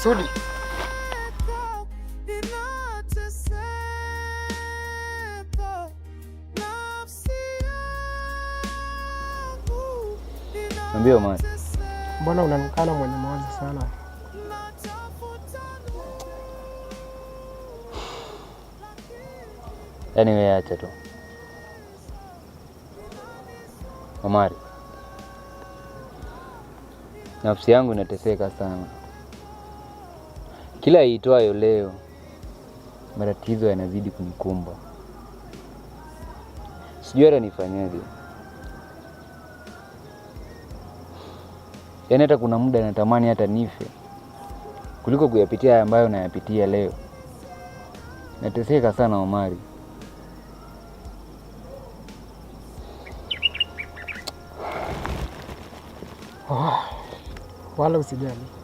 Sudi. Mbio man. Mbona unaonekana mwenye mawazo sana? Yaani wewe acha tu. Omari. Nafsi yangu inateseka sana. Kila iitwayo leo matatizo yanazidi kunikumba. Sijui hata nifanyaje. Yaani hata kuna muda natamani hata nife kuliko kuyapitia haya ambayo nayapitia leo. Nateseka sana Omari. Wala usijali.